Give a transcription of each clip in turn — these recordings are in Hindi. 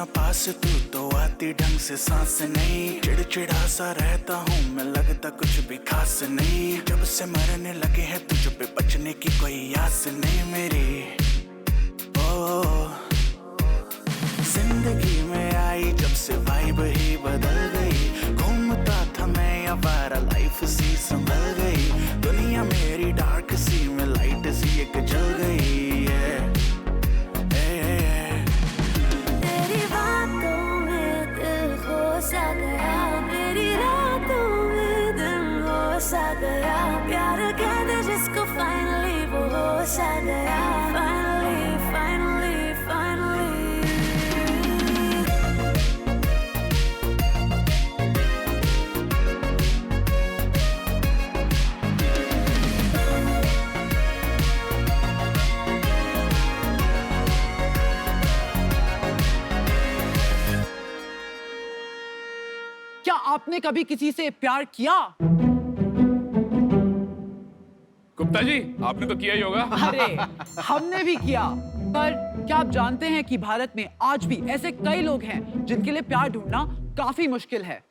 पास तू तो आती ढंग से सांस नहीं, चिड़चिड़ा सा रहता हूँ मैं, लगता कुछ भी खास नहीं। जब से मरने लगे हैं तुझ पे, बचने की कोई आस नहीं मेरी। ओ जिंदगी में आई जब से वाइब ही बदल गई, घूमता था मैं आवारा लाइफ सी संभल गई, दुनिया मेरी डार्क सी में लाइट सी एक जल गई है। तेरी बातों में दिल खो सा गया, मेरी रातों में दिल हो सा गया, प्यार कहते जिसको फाइनली वो हो सा गया, फाइनली फाइनली फाइनली। क्या आपने कभी किसी से प्यार किया? गुप्ता जी, आपने तो किया ही होगा। अरे हमने भी किया। पर क्या आप जानते हैं कि भारत में आज भी ऐसे कई लोग हैं जिनके लिए प्यार ढूंढना काफी मुश्किल है।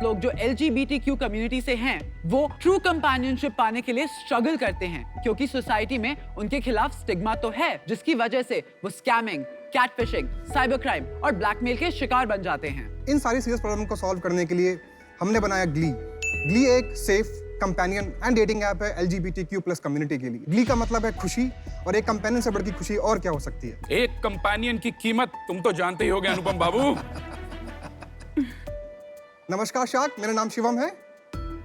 लोग जो LGBTQ कम्युनिटी से हैं, वो ट्रू कंपेनियनशिप पाने के लिए स्ट्रगल करते हैं, क्योंकि सोसाइटी में उनके खिलाफ स्टिग्मा तो है, जिसकी वजह से वो स्कैमिंग, कैटफिशिंग, साइबर क्राइम और ब्लैकमेल के शिकार बन जाते हैं। इन सारी सीरियस प्रॉब्लम को सॉल्व करने के लिए हमने बनाया ग्ली। ग्ली एक safe companion and dating app है LGBTQ+ कम्युनिटी के लिए। ग्ली का मतलब है खुशी, और एक कंपेनियन से बढ़ की खुशी और क्या हो सकती है। एक कंपेनियन की कीमत तुम तो जानते ही होगे अनुपम बाबू। नमस्कार शाक, मेरा नाम शिवम है।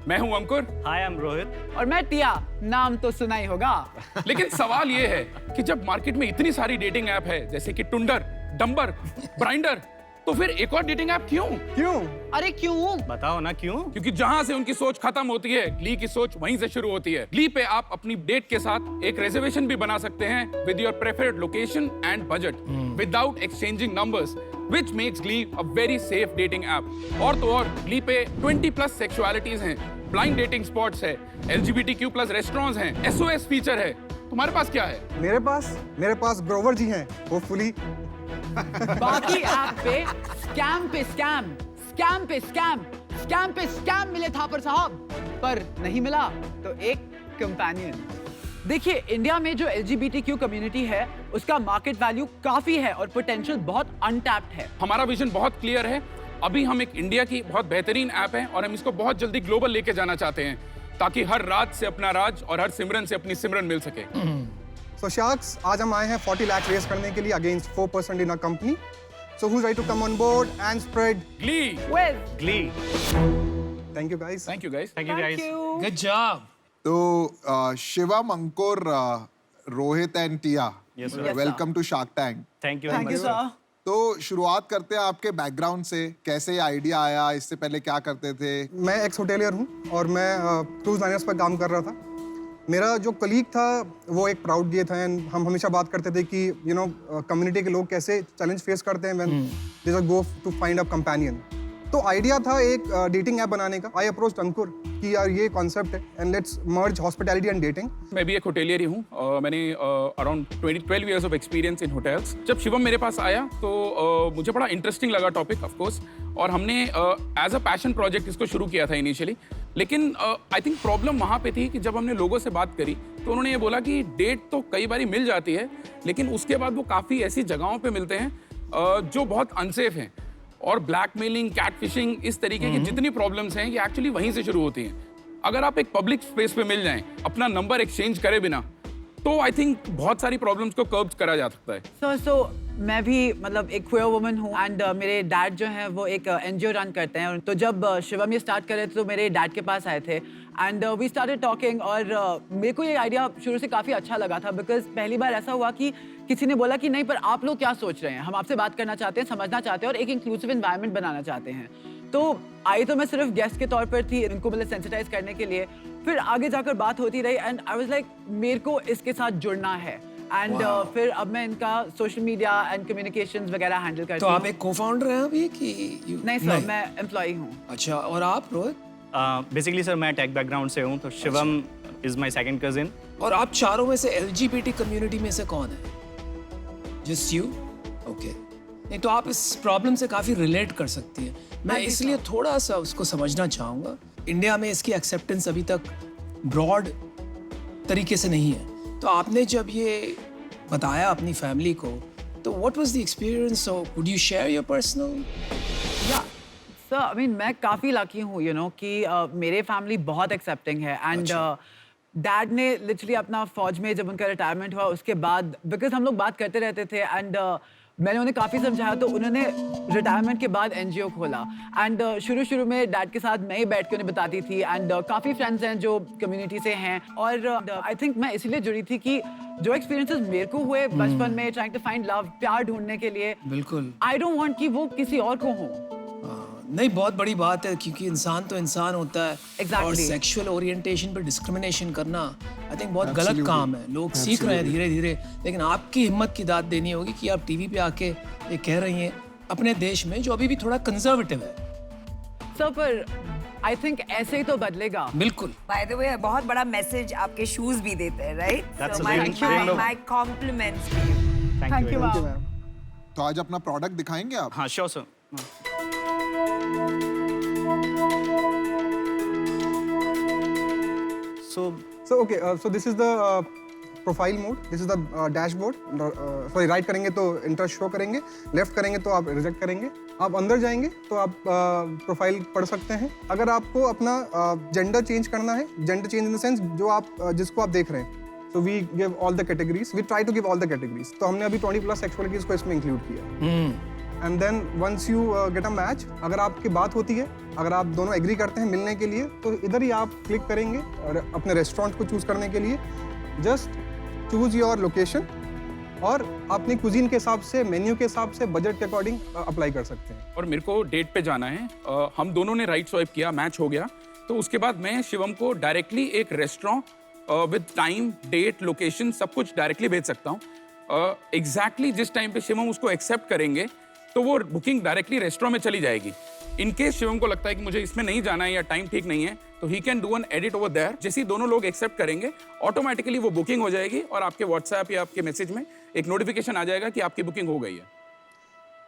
मैं हूं अंकुर। हाय, आई एम रोहित। और मैं टिया, नाम तो सुना ही होगा। लेकिन सवाल ये है कि जब मार्केट में इतनी सारी डेटिंग ऐप है, जैसे कि टुंडर, डंबर, ब्राइंडर, तो फिर एक और डेटिंग ऐप क्यों? क्यों? अरे क्यों? बताओ ना क्यों? क्योंकि जहां से उनकी सोच खत्म होती है, ग्ली की सोच वहीं से शुरू होती है। ग्ली पे आप अपनी डेट के साथ एक रिजर्वेशन भी बना सकते हैं with your preferred location and budget, without exchanging numbers, which makes Glee a very safe dating app. और तो और ग्ली पे 20+ सेक्सुअलिटीज हैं, ब्लाइंड डेटिंग स्पॉट्स है, LGBTQ+ रेस्टोरेंट्स हैं, SOS फीचर है। तुम्हारे पास क्या है? मेरे पास ग्रोवर जी हैं, होपफुली। बाकी ऐप पे स्कैम पे स्कैम मिले था पर साहब, पर नहीं मिला तो एक कंपेनियन। देखिए, इंडिया में जो LGBTQ कम्युनिटी है, उसका मार्केट वैल्यू काफी है और पोटेंशियल बहुत अनटैप्ड है। हमारा विजन बहुत क्लियर है। अभी हम एक इंडिया की बहुत बेहतरीन ऐप है और हम इसको बहुत जल्दी ग्लोबल लेके जाना चाहते हैं, ताकि हर राज से अपना राज और हर सिमरन से अपनी सिमरन मिल सके। So Sharks, आज हम आए हैं 40 लाख रेस करने के लिए against 4% in our company. So who's ready to come on board and spread? ग्ली। ग्ली। Thank you guys. Thank you guys. Thank you guys. Good job. तो Shivam, Ankur, Rohit and Tia, Yes, sir. Welcome to Shark Tank. Thank you. Thank you sir. तो शुरुआत करते हैं आपके बैकग्राउंड से, कैसे आइडिया आया, इससे पहले क्या करते थे? मैं एक्स होटेलियर हूँ और मैं क्रूज लाइनर्स पर काम कर रहा था। मेरा जो कलीग था वो एक प्राउड गे था, एंड हम हमेशा बात करते थे कि कम्युनिटी के लोग कैसे चैलेंज फेस करते हैं when they go to find a companion. तो आइडिया था एक डेटिंग ऐप बनाने का। आई अप्रोच्ड अंकुर कि यार ये कॉन्सेप्ट है and let's merge hospitality and dating. मैं भी एक होटेलियर ही हूँ। मैंने around 12 years of experience in hotels. जब शिवम मेरे पास आया तो मुझे बड़ा इंटरेस्टिंग लगा टॉपिक, ऑफ कोर्स, और हमने एज अ पैशन प्रोजेक्ट इसको शुरू किया था इनिशियली। लेकिन आई थिंक प्रॉब्लम वहाँ पे थी कि जब हमने लोगों से बात करी तो उन्होंने ये बोला कि डेट तो कई बारी मिल जाती है, लेकिन उसके बाद वो काफ़ी ऐसी जगहों पे मिलते हैं जो बहुत अनसेफ हैं, और ब्लैकमेलिंग, कैटफिशिंग, इस तरीके की जितनी प्रॉब्लम्स हैं ये एक्चुअली वहीं से शुरू होती हैं। अगर आप एक पब्लिक स्पेस पे मिल जाएं, अपना नंबर एक्सचेंज करे बिना, तो आई थिंक बहुत सारी प्रॉब्लम्स को कर्ब करा जा सकता है। सो मैं भी मतलब एक क्वेयर वुमन हूँ, एंड मेरे डैड जो हैं वो एक NGO रन करते हैं। तो जब शिवम ये स्टार्ट करे तो मेरे डैड के पास आए थे, एंड वी स्टार्टेड टॉकिंग, और मेरे को ये आइडिया शुरू से काफ़ी अच्छा लगा था, बिकॉज पहली बार ऐसा हुआ कि किसी ने बोला कि नहीं, पर आप लोग क्या सोच रहे हैं, हम आपसे बात करना चाहते हैं, समझना चाहते हैं और एक इंक्लूसिव एनवायरनमेंट बनाना चाहते हैं। तो आई तो मैं सिर्फ गेस्ट के तौर पर थी, इनको मतलब सेंसिटाइज करने के लिए। फिर आगे जाकर बात होती रही, एंड आई वाज लाइक मेरे को इसके साथ जुड़ना है, एंड फिर अब मैं इनका सोशल मीडिया एंड कम्युनिकेशंस वगैरह हैंडल करती तो हूँ। आप एक को-फाउंडर हैं अभी कि नहीं सर, मैं एम्प्लॉई हूँ। अच्छा, और आप रोहित? बेसिकली सर मैं टेक बैकग्राउंड से हूँ, तो Shivam is my second cousin. और आप चारों में से LGBT कम्युनिटी में से कौन है? Just you? ओके। नहीं तो आप इस प्रॉब्लम से काफ़ी रिलेट कर सकती है। मैं इसलिए थोड़ा सा उसको समझना चाहूँगा। इंडिया में इसकी एक्सेप्टेंस अभी तक ब्रॉड तरीके से नहीं है। तो आपने जब ये बताया अपनी फैमिली को, तो what was the experience? So would you share your personal? Sir I mean मैं काफ़ी लकी हूँ कि मेरे फैमिली बहुत एक्सेप्टिंग है एंड डैड ने लिटरली अपना फौज में जब उनका रिटायरमेंट हुआ उसके बाद, बिकॉज हम लोग बात करते रहते थे एंड मैंने उन्हें काफ़ी समझाया, तो उन्होंने रिटायरमेंट के बाद NGO खोला एंड शुरू में डैड के साथ मैं ही बैठ के उन्हें बताती थी एंड काफ़ी फ्रेंड्स हैं जो कम्युनिटी से हैं और आई थिंक मैं इसलिए जुड़ी थी कि जो एक्सपीरियंसेस मेरे को हुए बचपन में ट्राइंग टू फाइंड लव, प्यार ढूंढने के लिए, बिल्कुल आई डोंट वांट कि वो किसी और को हो। नहीं, बहुत बड़ी बात है क्योंकि इंसान तो इंसान होता है। Exactly. और सेक्सुअल ओरिएंटेशन पर डिस्क्रिमिनेशन करना आई थिंक बहुत गलत काम है। लोग सीख रहे हैं धीरे धीरे, लेकिन आपकी हिम्मत की दाद देनी होगी कि आप टीवी पे आके ये कह रही हैं अपने देश में जो अभी भी थोड़ा कंजर्वेटिव है। सर पर आई थिंक ऐसे ही तो बदलेगा। बिल्कुल। बाय द वे बहुत बड़ा मैसेज आपके शूज भी देते हैं, right? That's so amazing. My compliments to you. Thank you ma'am. तो आज अपना प्रोडक्ट दिखाएंगे आप? हाँ sure sir. So okay, so this is the profile mode. This is the dashboard. Sorry, right करेंगे तो interest show करेंगे, left करेंगे तो आप reject करेंगे। आप अंदर जाएंगे तो आप प्रोफाइल पढ़ सकते हैं। अगर आपको अपना जेंडर चेंज करना है, gender change in the sense जो आप जिसको आप देख रहे हैं, so we give all the categories. We try to give all the categories. तो हमने अभी 20+ सेक्सुअलिटीज को इसमें इंक्लूड किया। And then once you get a match, अगर आपकी बात होती है, अगर आप दोनों एग्री करते हैं मिलने के लिए, तो इधर ही आप क्लिक करेंगे और अपने रेस्टोरेंट को चूज करने के लिए जस्ट चूज योर लोकेशन और अपनी कुजीन के हिसाब से, मेन्यू के हिसाब से, बजट के अकॉर्डिंग अप्लाई कर सकते हैं। और मेरे को डेट पे जाना है। हम दोनों ने राइट स्वाइप किया, मैच हो गया, तो उसके बाद मैं शिवम को डायरेक्टली एक restaurant with time, date, location सब कुछ डायरेक्टली भेज सकता हूँ। एग्जैक्टली जिस टाइम पे शिवम उसको एक्सेप्ट करेंगे तो वो बुकिंग डायरेक्टली रेस्टोरेंट में चली जाएगी। इन केस शिवम को लगता है कि मुझे इसमें नहीं जाना है या टाइम ठीक नहीं है, तो he can do an edit over there. जैसे ही दोनों लोग एक्सेप्ट करेंगे ऑटोमेटिकली वो बुकिंग हो जाएगी और आपके व्हाट्सएप या आपके मैसेज में एक नोटिफिकेशन आ जाएगा कि आपकी बुकिंग हो गई है।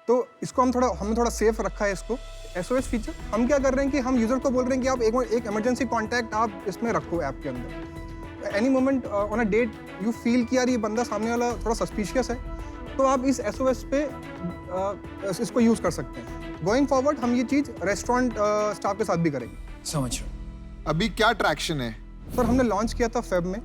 तो इसको हमने थोड़ा सेफ रखा है इसको, SOS फीचर। हम क्या कर रहे हैं कि हम यूजर को बोल रहे हैं कि आप एक इमरजेंसी कॉन्टैक्ट आप इसमें रखो ऐप के अंदर। Any moment on a date you feel कि यार ये बंदा सामने वाला थोड़ा सस्पिशियस है, तो आप इस SOS पे इसको यूज कर सकते हैं। गोइंग फॉरवर्ड हम ये चीज रेस्टोरेंट स्टाफ के साथ भी करेंगे। समझ रहा हूँ। अभी क्या ट्रैक्शन है? सर हमने लॉन्च किया था फेब में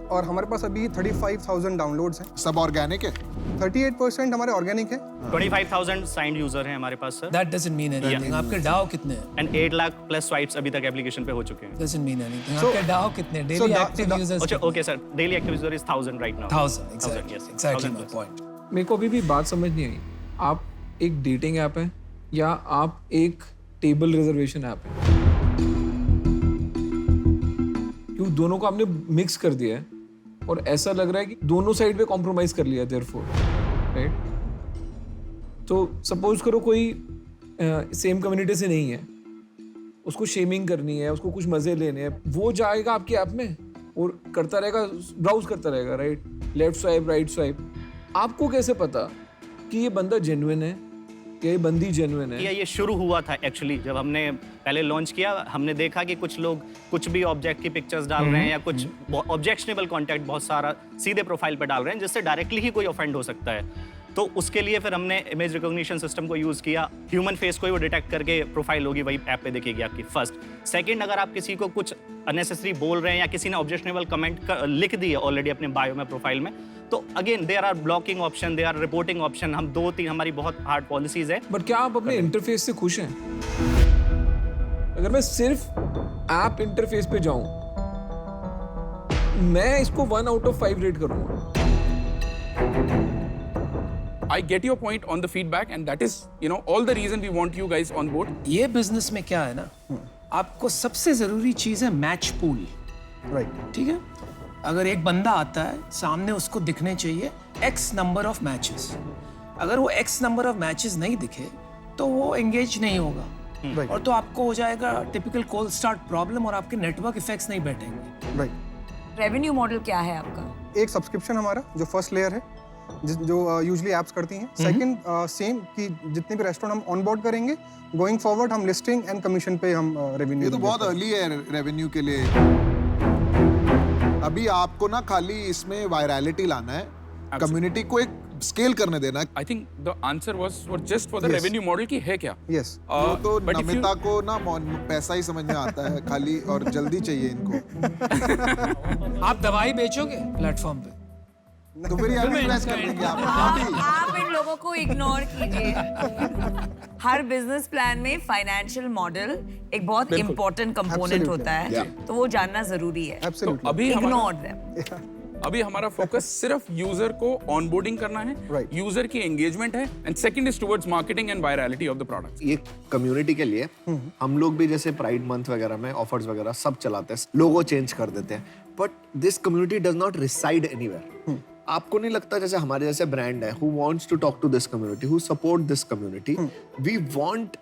और हमारे पास अभी 35,000 डाउनलोड्स हैं। सब ऑर्गेनिक है? 38% हमारे ऑर्गेनिक है। 25,000 साइंड यूजर हैं हमारे पास sir. That doesn't mean anything. आपके डाउ कितने हैं? एंड 8 लाख प्लस स्वाइप्स अभी तक एप्लीकेशन पे हो चुके हैं। Doesn't mean anything. So- आपके डाउ कितने? Daily active users अच्छा कितने? Okay sir, daily active user is 1000 right now. 1000, exactly. yes. Exactly 1000 my plus. point. मेरे को अभी भी बात समझ नहीं आई, आप एक डेटिंग ऐप है या आप एक टेबल रिजर्वेशन ऐप है? क्यों दोनों को आपने मिक्स कर दिया है और ऐसा लग रहा है कि दोनों साइड पे कॉम्प्रोमाइज कर लिया देयरफॉर, राइट? तो सपोज करो कोई सेम कम्युनिटी से नहीं है, उसको शेमिंग करनी है, उसको कुछ मजे लेने हैं, वो जाएगा आपकी ऐप में और करता रहेगा, ब्राउज करता रहेगा, right? Left swipe, right swipe. आपको कैसे पता कि ये बंदा जेन्युइन है या ये बंदी जेन्युइन है? ये शुरू हुआ था एक्चुअली जब हमने पहले लॉन्च किया। हमने देखा कि कुछ लोग कुछ भी ऑब्जेक्ट की पिक्चर्स डाल रहे हैं या कुछ ऑब्जेक्शनेबल कंटेंट बहुत सारा सीधे प्रोफाइल पे डाल रहे हैं, जिससे डायरेक्टली ही कोई ऑफेंड हो सकता है। तो उसके लिए फिर हमने इमेज रिकॉग्निशन सिस्टम को यूज़ किया। ह्यूमन फेस को ही वो डिटेक्ट करके प्रोफाइल होगी वही ऐप पे दिखेगी आपकी। फर्स्ट सेकंड, अगर आप किसी को कुछ अननेसेसरी बोल रहे हैं या किसी ने ऑब्जेक्शनेबल कमेंट लिख दी है ऑलरेडी अपने बायो में, प्रोफाइल में, तो again there are blocking option, there are reporting option. हम 2-3 हमारी बहुत हार्ड पॉलिसीज है। बट क्या आप अपने इंटरफेस से खुश हैं? अगर मैं सिर्फ ऐप इंटरफेस पे जाऊं, मैं इसको 1 out of 5 रेट करूंगा। I get your point on the feedback and that is, all the reason we want you guys on board. ये बिजनेस में क्या है ना, आपको सबसे जरूरी चीज है मैच पूल, राइट? ठीक है? अगर एक बंदा आता है सामने, उसको दिखने चाहिए X नंबर ऑफ मैचेस। अगर वो X नंबर ऑफ मैचेस नहीं दिखे तो वो एंगेज नहीं होगा, राइट, और तो आपको हो जाएगा टिपिकल कोल्ड स्टार्ट प्रॉब्लम और आपके नेटवर्क इफेक्ट्स नहीं बैठेंगे। राइट। रेवेन्यू मॉडल क्या है आपका? एक सब्सक्रिप्शन हमारा जो फर्स्ट लेयर है, जो यूजुअली एप्स करती हैं। सेकंड सेम कि जितने भी रेस्टोरेंट हम ऑन बोर्ड करेंगे गोइंग फॉरवर्ड हम लिस्टिंग एंड कमीशन पे हम रेवेन्यू। ये तो बहुत अर्ली है रेवेन्यू के लिए। अभी आपको ना खाली इसमें वायरलिटी लाना है, कम्युनिटी को एक स्केल करने देना है। I think the answer was just for the revenue model की है क्या? यस वो तो नमिता को ना पैसा ही समझ में आता है खाली, और जल्दी चाहिए इनको। आप दवाई बेचोगे प्लेटफॉर्म पे? तो फिर यार इन्वेस्ट कर देंगे आप। आप इन लोगों को इग्नोर कीजिए। हर बिजनेस प्लान में फाइनेंशियल मॉडल एक बहुत इंपॉर्टेंट कंपोनेंट होता है, तो वो जानना जरूरी है। अभी इग्नोर देम। अभी हमारा फोकस सिर्फ यूजर को ऑनबोर्डिंग करना है, यूजर की एंगेजमेंट है, and second is towards marketing and virality of the product. ये कम्युनिटी के लिए हम लोग भी जैसे प्राइड मंथ वगैरह में ऑफर्स वगैरह सब चलाते हैं, लोगो चेंज कर देते हैं, but this community does not reside anywhere. आपको नहीं लगता जैसे हमारे जैसे ब्रांड है who wants to talk to this community, who support this community, we want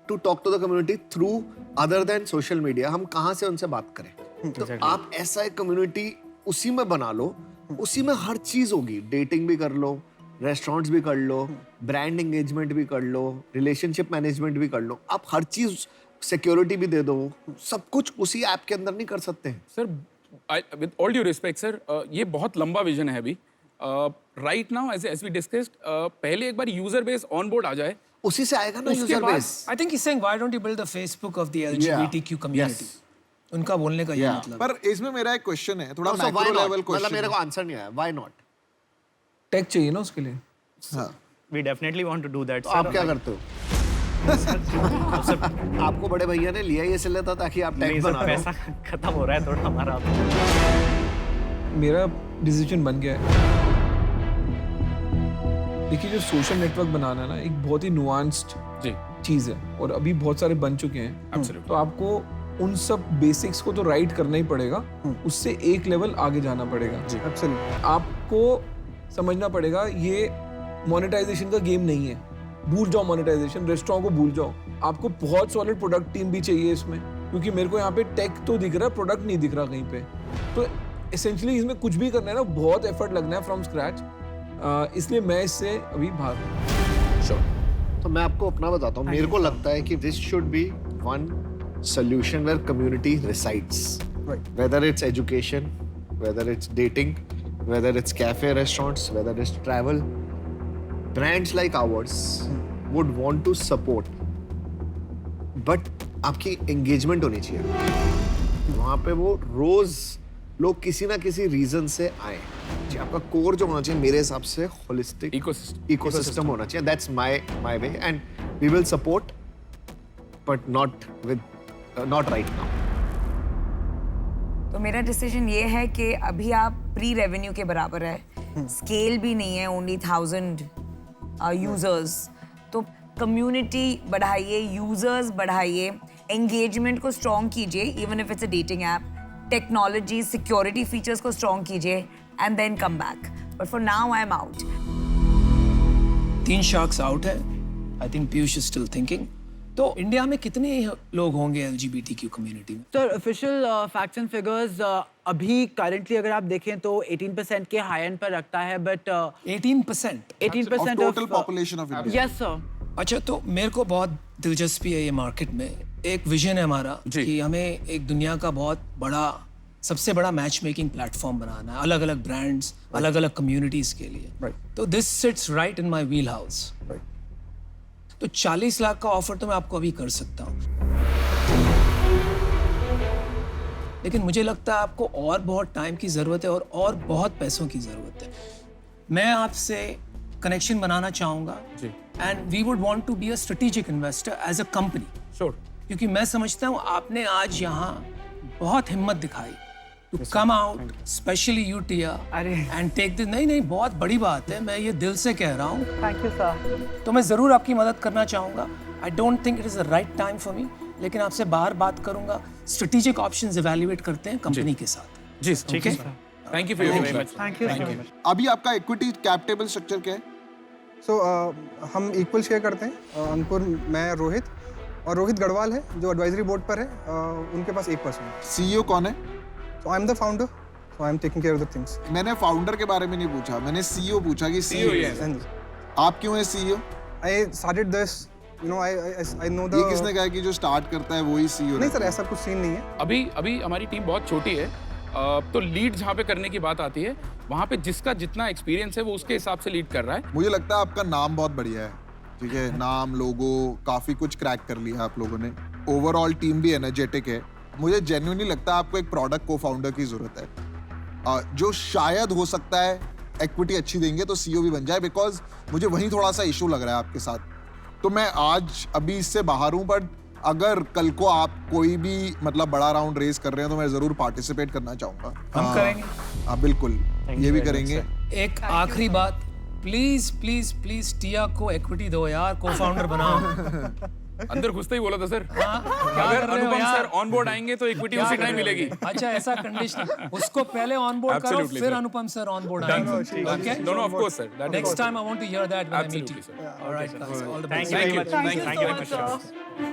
to talk to the community through other than social media. हम कहाँ से उनसे बात करें? तो आप ऐसा एक कम्युनिटी उसी में बना लो, उसी में हर चीज होगी। डेटिंग भी कर लो, रेस्टोरेंट्स भी कर लो, ब्रांड एंगेजमेंट भी कर लो, रिलेशनशिप मैनेजमेंट भी कर लो। आप हर चीज, सिक्योरिटी भी दे दो, सब कुछ उसी ऐप के अंदर नहीं कर सकते हैं sir? With all due respect sir, ये बहुत लंबा विजन है अभी। Right now as we discussed, पहले एक बार यूजर बेस ऑन बोर्ड आ जाए, उसी से आएगा ना user base. I think he's saying why don't you build the Facebook of the LGBTQ community? उनका बोलने का ये मतलब। पर इसमें मेरा एक क्वेश्चन है, थोड़ा Also, why macro not? Level मतलब क्वेश्चन। मेरे को आंसर नहीं आया, व्हाई नॉट? टेक चाहिए ना उसके लिए। हाँ, we definitely want to do that. तो आप क्या करते हो? आपको बड़े भैया ने लिया ही इसलिए था ताकि आप टेक बना लो। पैसा खत्म हो रहा है थोड़ा हमारा। मेरा डिसीजन बन गया है। देखिए, जो सोशल नेटवर्क बनाना है ना, एक बहुत ही नुआंस्ड चीज है, और अभी बहुत सारे बन चुके हैं। तो आपको उन सब बेसिक्स को तो राइट करना ही पड़ेगा, उससे एक लेवल आगे जाना पड़ेगा। आपको समझना पड़ेगा ये मोनेटाइजेशन का गेम नहीं है। भूल जाओ मोनेटाइजेशन, रेस्टोरेंट को भूल जाओ। आपको बहुत सॉलिड प्रोडक्ट टीम भी चाहिए इसमें, क्योंकि मेरे को यहाँ पे टेक तो दिख रहा है, प्रोडक्ट नहीं दिख रहा कहीं पे। तो एसेंशियली इसमें कुछ भी करना है ना, बहुत एफर्ट लगना है फ्रॉम स्क्रैच। इसलिए मैं इससे अभी भाग रहा हूँ। तो मैं आपको अपना बताता हूँ। मेरे को लगता है कि this should be one solution where community resides, whether it's education, whether it's dating, whether it's cafe restaurants, whether it's travel. Brands like ours would want to support, but आपकी engagement होनी चाहिए वहाँ पे। वो रोज लोग किसी ना किसी रीजन से आए। आपका कोर जो होना चाहिए मेरे हिसाब से होलिस्टिक इकोसिस्टम होना चाहिए। That's my way, and we will support, but not right now. तो मेरा डिसीजन ये है कि अभी आप प्री रेवेन्यू के बराबर है, स्केल भी नहीं है, ओनली 1000 यूजर्स। तो कम्युनिटी बढ़ाइए, यूजर्स बढ़ाइए, एंगेजमेंट को स्ट्रॉन्ग कीजिए, even if it's a dating app, technology, security features को स्ट्रॉन्ग कीजिए, and then come back. But for now I am out. 3 sharks out है। I think Piyush is still thinking. तो इंडिया में कितने लोग होंगे LGBTQ कम्युनिटी में? Sir, official facts and figures अभी करंटली अगर आप देखें तो 18% के हाई एंड पर रखता है, but 18% total population of India. Yes sir. अच्छा, तो मेरे को बहुत दिलचस्पी है ये मार्केट में। एक विजन है हमारा कि हमें एक दुनिया का बहुत बड़ा, सबसे बड़ा मैच मेकिंग प्लेटफॉर्म बनाना है, अलग अलग ब्रांड्स, अलग अलग कम्युनिटीज के लिए। तो this sits right in my wheelhouse. तो 40 लाख का ऑफर तो मैं आपको अभी कर सकता हूँ, लेकिन मुझे लगता है आपको और बहुत टाइम की ज़रूरत है और बहुत पैसों की ज़रूरत है। मैं आपसे कनेक्शन बनाना चाहूँगा, and we would want to be a strategic investor as a company. Sure. क्योंकि मैं समझता हूँ आपने आज यहाँ बहुत हिम्मत दिखाई to come out, specially you Tia, and take this. नहीं, बहुत बड़ी बात है, मैं ये दिल से कह रहा हूँ। Thank you sir. तो मैं ज़रूर आपकी मदद करना चाहूँगा। I don't think it is the right time for me, लेकिन आपसे बाहर बात करूँगा। स्ट्रेटेजिक ऑप्शंस इवैल्यूएट करते हैं कंपनी के साथ। जी, ठीक है। Thank you for your very much. Thank you so much. अभी आपका इक्विटी कैप टेबल स्ट्रक्चर क्या है? सो हम इक्वल शेयर करते हैं। अंकुर, मैं, रोहित, और रोहित गढ़वाल है जो एडवाइजरी बोर्ड पर है, उनके पास 1%। CEO कौन है? So I'm the founder. So I'm taking care of the things. मैंने फाउंडर के बारे में नहीं पूछा, मैंने सीईओ पूछा कि CEO ही है। And आप क्यों है CEO? I started this, you know, I know the. ये किसने कहा कि जो स्टार्ट करता है वही सीईओ? नहीं सर, ऐसा कुछ सीन नहीं है. अभी हमारी टीम बहुत छोटी है, तो लीड जहाँ पे करने की बात आती है वहाँ पे जिसका जितना एक्सपीरियंस है वो उसके हिसाब से लीड कर रहा है। मुझे लगता है आपका नाम बहुत बढ़िया है, ठीक है, नाम, लोगो, काफी कुछ क्रैक कर लिया आप लोगों ने। ओवरऑल टीम भी एनर्जेटिक है। मुझे जेन्युइनली लगता है आपको एक प्रोडक्ट को फाउंडर की जरूरत है, जो शायद हो सकता है इक्विटी अच्छी देंगे तो सीईओ भी बन जाए, बिकॉज मुझे वहीं थोड़ा सा इशू लग रहा है आपके साथ। तो मैं आज अभी इससे बाहर हूँ, बट अगर कल को आप कोई भी मतलब बड़ा राउंड रेस कर रहे हैं तो मैं जरूर पार्टिसिपेट करना चाहूंगा। हम करेंगे। हाँ बिल्कुल, ये भी करेंगे। एक आखिरी बात, प्लीज प्लीज प्लीज टिया को इक्विटी दो यार, को फाउंडर बनाओ। अंदर घुसते ही बोला था सर, क्या अगर कर रहे हो अनुपम यार? सर ऑन बोर्ड आएंगे तो इक्विटी क्या उसी कर टाइम रहे हो? मिलेगी। अच्छा, ऐसा कंडीशन, उसको पहले ऑन बोर्ड करो, Absolutely, फिर sir. Anupam sir on board आएंगे। Okay, No, of course, sir. That is- next time I want to hear that when I meet Absolutely, you. sir. Alright guys, all the Thank best. you very much. Thank you Thank you very so much, much, sir. sir.